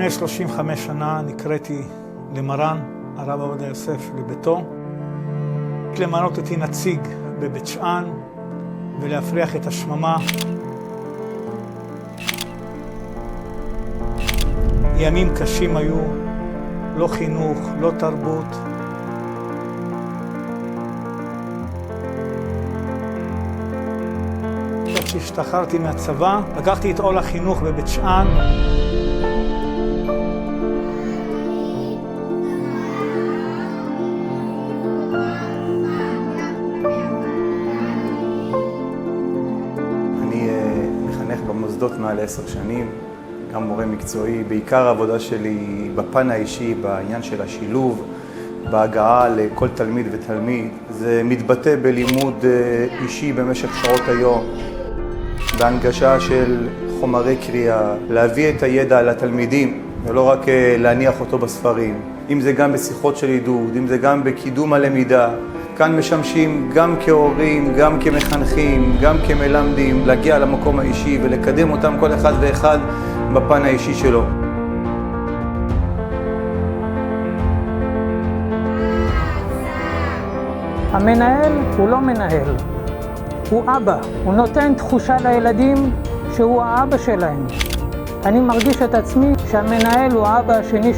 לפני 35 שנה נקראתי למרן, הרב עובדיה יוסף, לביתו, למנות אותי נציג בבית שאן ולהפריח את השממה. ימים קשים היו, לא חינוך, לא תרבות. כשהשתחררתי מהצבא, לקחתי את עול החינוך בבית שאן. אני מחנך במוסדות מעל 10 שנים, גם מורה מקצועי. בעיקר העבודה שלי בפן האישי, בעניין של השילוב, בהגעה לכל תלמיד ותלמיד. זה מתבטא בלימוד אישי במשך שעות היום, בהנגשה של חומרי קריאה, להביא את הידע לתלמידים ולא רק להניח אותו בספרים. אם זה גם בשיחות של עידוד, אם זה גם בקידום הלמידה. כאן משמשים גם כהורים, גם כמחנכים, גם כמלמדים, להגיע למקום האישי ולקדם אותם כל אחד ואחד בפן האישי שלו. המנהל הוא לא מנהל, הוא אבא. הוא נותן תחושה לילדים שהוא האבא שלהם. אני מרגיש את עצמי שהמנהל הוא האבא השני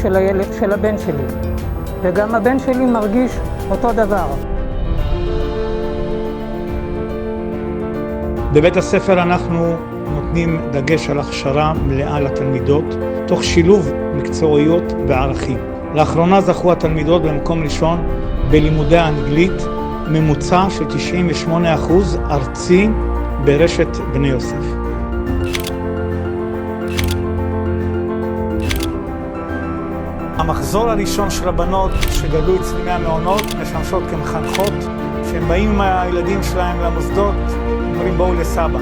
של הבן שלי. וגם הבן שלי מרגיש אותו דבר. בבית הספר אנחנו נותנים דגש על הכשרה מלאה לתלמידות, תוך שילוב מקצועיות וערכים. לאחרונה זכו התלמידות במקום ראשון בלימודי האנגלית, ממוצע של 98% ארצי ברשת בני יוסף. המחזור הראשון של הבנות שגדלו אצלי מהמעונות משמשות כמחנכות. כשהם באים עם הילדים שלהם למוסדות, אומרים בואו לסבא.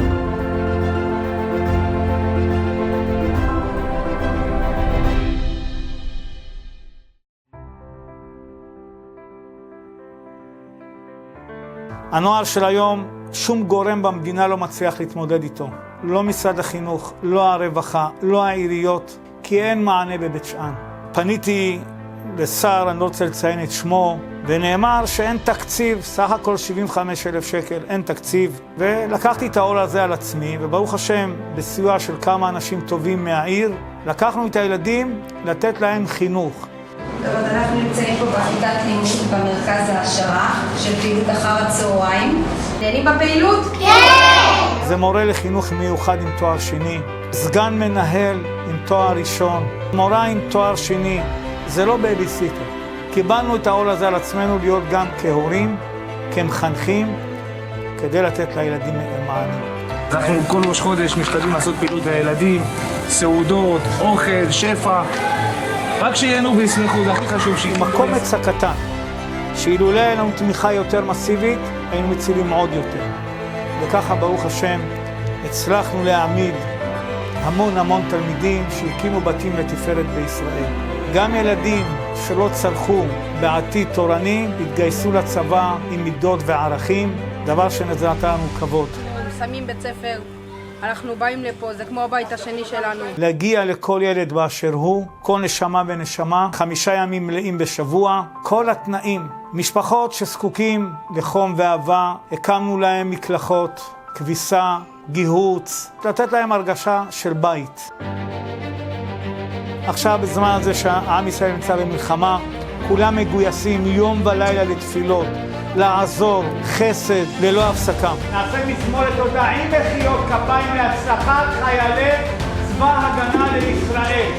הנוער של היום, שום גורם במדינה לא מצליח להתמודד איתו. לא משרד החינוך, לא הרווחה, לא העיריות, כי אין מענה בבית שאן. פניתי לשר, אני לא רוצה לציין את שמו, ונאמר שאין תקציב, סך הכל 75,000 שקל, אין תקציב. ולקחתי את העול הזה על עצמי, וברוך השם, בסיוע של כמה אנשים טובים מהעיר, לקחנו את הילדים לתת להם חינוך. טוב, אז אנחנו נמצאים פה בכיתת לימוד במרכז העשרה של פעילות אחר הצהריים. נהנים בפעילות? כן! זה מורה לחינוך מיוחד עם תואר שני, סגן מנהל עם תואר ראשון, מורה עם תואר שני. זה לא בייביסיטר. קיבלנו את העול הזה על עצמנו להיות גם כהורים, כמחנכים, כדי לתת לילדים מענה. אנחנו כל ראש חודש משתדלים לעשות פעילות לילדים, סעודות, אוכל, שפע. רק שיהנו וישמחו, זה הכי חשוב שיקום. הקומץ הקטן, שאילולא היה לנו תמיכה יותר מסיבית, היינו מצילים עוד יותר. וככה, ברוך השם, הצלחנו להעמיד המון תלמידים שהקימו בתים לתפארת בישראל. גם ילדים שלא צלחו בעתיד תורני, התגייסו לצבא עם מידות וערכים, דבר שנתן לנו כבוד. אנחנו שמים בית ספר, אנחנו באים לפה, זה כמו הבית השני שלנו. להגיע לכל ילד באשר הוא, כל נשמה ונשמה, 5 ימים מלאים בשבוע, כל התנאים. משפחות שזקוקים לחום ואהבה, הקמנו להם מקלחות, כביסה, גיהוץ, לתת להם הרגשה של בית. עכשיו בזמן הזה שהעם ישראל נמצא במלחמה, כולם מגויסים יום ולילה לתפילות, לעזור, חסד, ללא הפסקה. נעשה מזמור תודה עם מחיאות כפיים להצלחת חיילי צבא הגנה לישראל.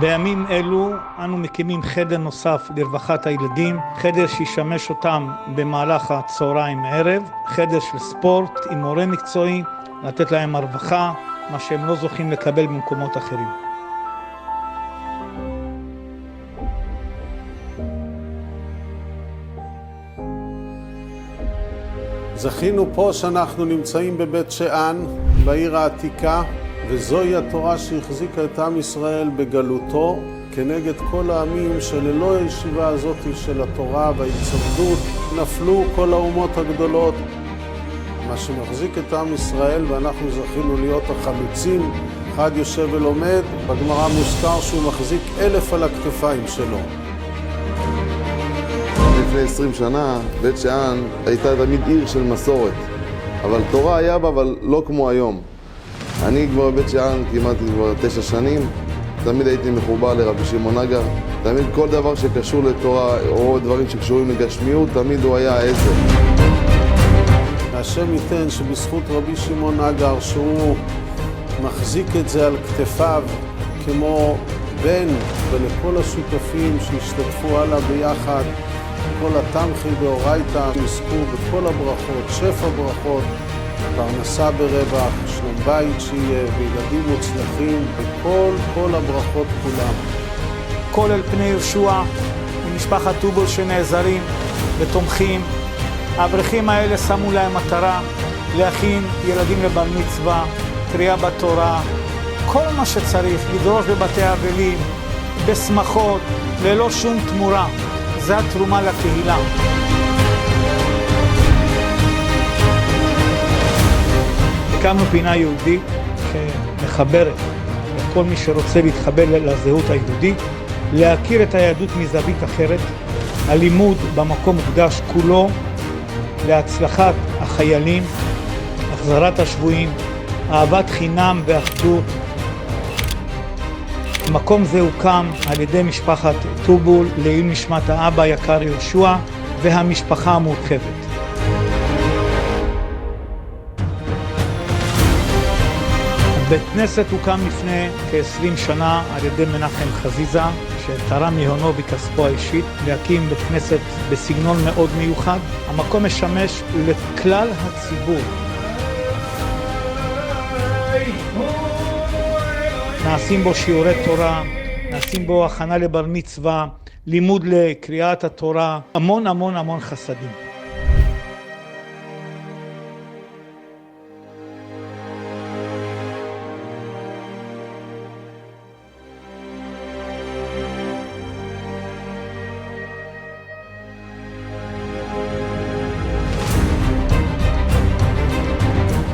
בימים אלו אנו מקימים חדר נוסף לרווחת הילדים, חדר שישמש אותם במהלך הצהריים ערב, חדר של ספורט עם מורה מקצועי, לתת להם הרווחה, מה שהם לא זוכים לקבל במקומות אחרים. זכינו פה שאנחנו נמצאים בבית שאן, בעיר העתיקה, וזוהי התורה שהחזיקה את עם ישראל בגלותו, כנגד כל העמים שללא הישיבה הזאת של התורה וההיצמדות נפלו כל האומות הגדולות. מה שמחזיק את עם ישראל, ואנחנו זכינו להיות החלוצים, אחד יושב ולומד, בגמרא מוזכר שהוא מחזיק 1000 על הכתפיים שלו. לפני 20 שנה, בית שאן הייתה תמיד עיר של מסורת, אבל תורה היה בה, אבל לא כמו היום. אני כבר בבית שאן כמעט כבר 9 שנים, תמיד הייתי מחובר לרבי שמעון אגר, תמיד כל דבר שקשור לתורה או דברים שקשורים לגשמיות, תמיד הוא היה העזר. והשם ייתן שבזכות רבי שמעון אגר, שהוא מחזיק את זה על כתפיו כמו בן, ולכל השותפים שהשתתפו הלאה ביחד, כל התמחי דאורייתא, יזכו בכל הברכות, שפע ברכות, פרנסה ברווח, שלום בית שיהיה, וילדים מוצלחים, וכל הברכות כולם. כל אל פני יהושע ומשפחת טובול שנעזרים ותומכים. האברכים האלה שמו להם מטרה להכין ילדים לבר מצווה, קריאה בתורה, כל מה שצריך, לדרוש בבתי אבלים, בשמחות, ללא שום תמורה. זה התרומה לקהילה. הקמנו פינה יהודית שמחברת לכל מי שרוצה להתחבר לזהות היהודית, להכיר את היהדות מזווית אחרת. הלימוד במקום מוקדש כולו להצלחת החיילים, החזרת השבויים, אהבת חינם ואחדות. מקום זה הוקם על ידי משפחת טובול לעילוי נשמת האבא היקר יהושע והמשפחה המורחבת. בית כנסת הוקם לפני כ-20 שנה על ידי מנחם חזיזה, שתרם מהונו וכספו האישית להקים בית כנסת בסגנון מאוד מיוחד. המקום משמש לכלל הציבור. נעשים בו שיעורי תורה, נעשים בו הכנה לבר מצווה, לימוד לקריאת התורה, המון המון המון חסדים.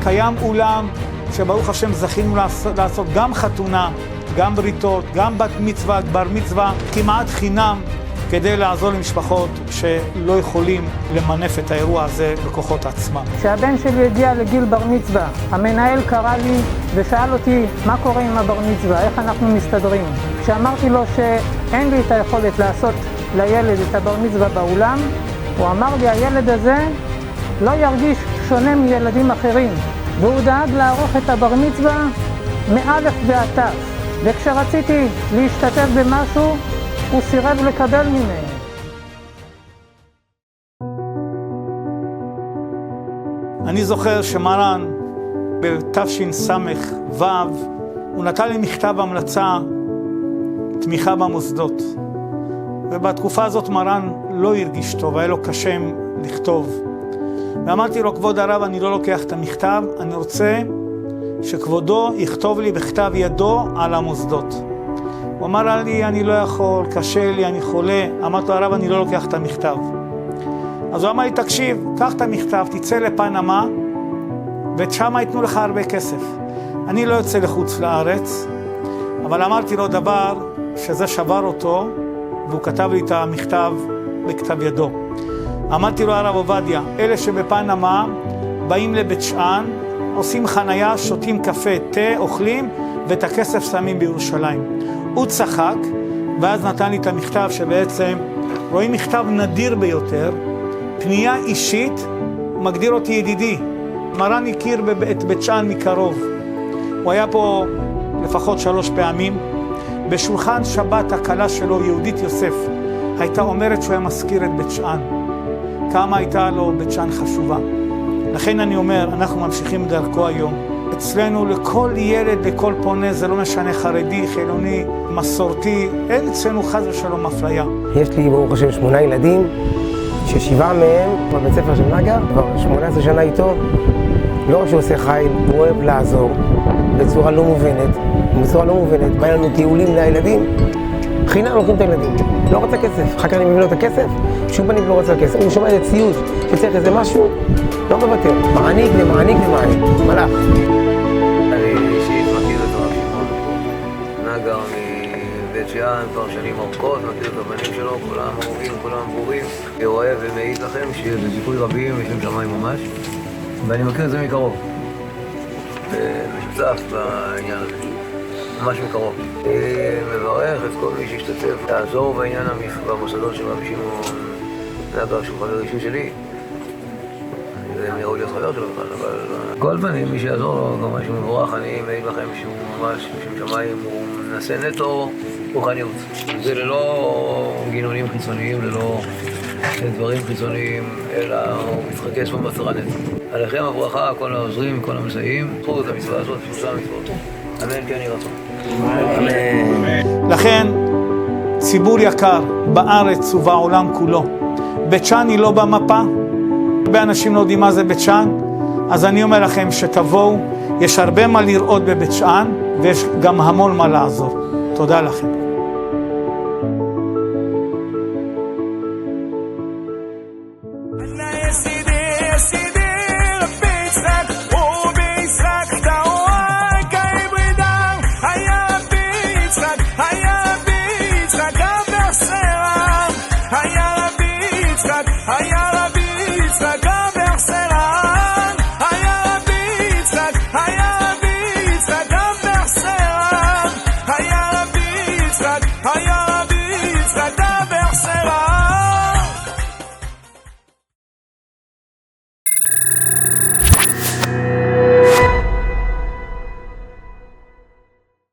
קיים אולם שברוך השם זכינו לעשות גם חתונה, גם בריתות, גם בת מצווה, בר מצווה, כמעט חינם, כדי לעזור למשפחות שלא יכולים למנף את האירוע הזה בכוחות עצמם. כשהבן שלי הגיע לגיל בר מצווה, המנהל קרא לי ושאל אותי מה קורה עם הבר מצווה, איך אנחנו מסתדרים. כשאמרתי לו שאין לי את היכולת לעשות לילד את הבר מצווה באולם, הוא אמר לי, הילד הזה לא ירגיש שונה מילדים אחרים, והוא דאג לערוך את הבר מצווה מאלף ועד תף. וכשרציתי להשתתף במשהו, הוא סירב לקבל ממני. אני זוכר שמרן בתשס"ו הוא נתן לי מכתב המלצה, תמיכה במוסדות. ובתקופה הזאת מרן לא הרגיש טוב, היה לו קשה לכתוב. ואמרתי לו, כבוד הרב, אני לא לוקח את המכתב, אני רוצה שכבודו יכתוב לי בכתב ידו על המוסדות. הוא אמר לי, אני לא יכול, קשה לי, אני חולה. אמרתי לו, הרב, אני לא לוקח את המכתב. אז הוא אמר לי, תקשיב, קח את המכתב, תצא לפנמה, ושם ייתנו לך הרבה כסף. אני לא יוצא לחוץ לארץ, אבל אמרתי לו דבר שזה שבר אותו, והוא כתב לי את המכתב בכתב ידו. אמרתי לו, הרב עובדיה, אלה שבפנמה באים לבית שאן, עושים חנייה, שותים קפה, תה, אוכלים, ואת הכסף שמים בירושלים. הוא צחק, ואז נתן לי את המכתב שבעצם רואים מכתב נדיר ביותר, פנייה אישית, מגדיר אותי ידידי. מרן הכיר את בית שאן מקרוב. הוא היה פה לפחות 3 פעמים. בשולחן שבת הקלה שלו, יהודית יוסף, הייתה אומרת שהוא היה מזכיר את בית שאן. כמה הייתה לו בית שאן חשובה. לכן אני אומר, אנחנו ממשיכים דרכו היום. אצלנו לכל ילד, לכל פונה, זה לא משנה חרדי, חילוני, מסורתי, אין אצלנו חס ושלום אפליה. יש לי ברוך השם 8 ילדים, ש7 מהם בבית ספר של נגר, כבר 18 שנה איתו. לא רק שהוא עושה חיל, הוא אוהב לעזור בצורה לא מובנת. בצורה לא מובנת, בא לנו טיולים לילדים, חינם לוקחים את הילדים. לא רוצה כסף. אחר כך אני מביא לו את הכסף, שום פנים לא רוצה כסף. הוא שומע איזה ציוד שצריך איזה משהו, לא מוותר. מעניק ומעניק ומעניק. מלאך. אני אישית מכיר את הרב שמעון נגר מבית שאן כבר שנים ארוכות, מכיר את הבנים שלו, כולם אהובים, כולם ברורים. אני רואה ומעיד לכם שבסיכוי רבים יש שם שמיים ממש, ואני מכיר את זה מקרוב. משותף בעניין הזה, ממש מקרוב. אני מברך את כל מי שהשתתף לעזור בעניין במוסדות של רבי שמעון נגר, שהוא חבר אישי שלי. זה יכול להיות חבר שלו בכלל, אבל כל פנים, מי שיעזור לו, גם משהו מבורך, אני מעיד לכם שהוא ממש, בשם שמיים, הוא מנסה נטו רוחניות. זה ללא גינונים חיצוניים, ללא דברים חיצוניים, אלא הוא מתרכז במטרה נטו. עליכם הברכה, כל העוזרים, כל המסייעים, זכו את המצווה הזאת, שלושה מצוות. אמן כן יהי רצון. לכן, ציבור יקר בארץ ובעולם כולו, בית שאן היא לא במפה, הרבה אנשים לא יודעים מה זה בית שאן, אז אני אומר לכם שתבואו, יש הרבה מה לראות בבית שאן, ויש גם המון מה לעזור. תודה לכם.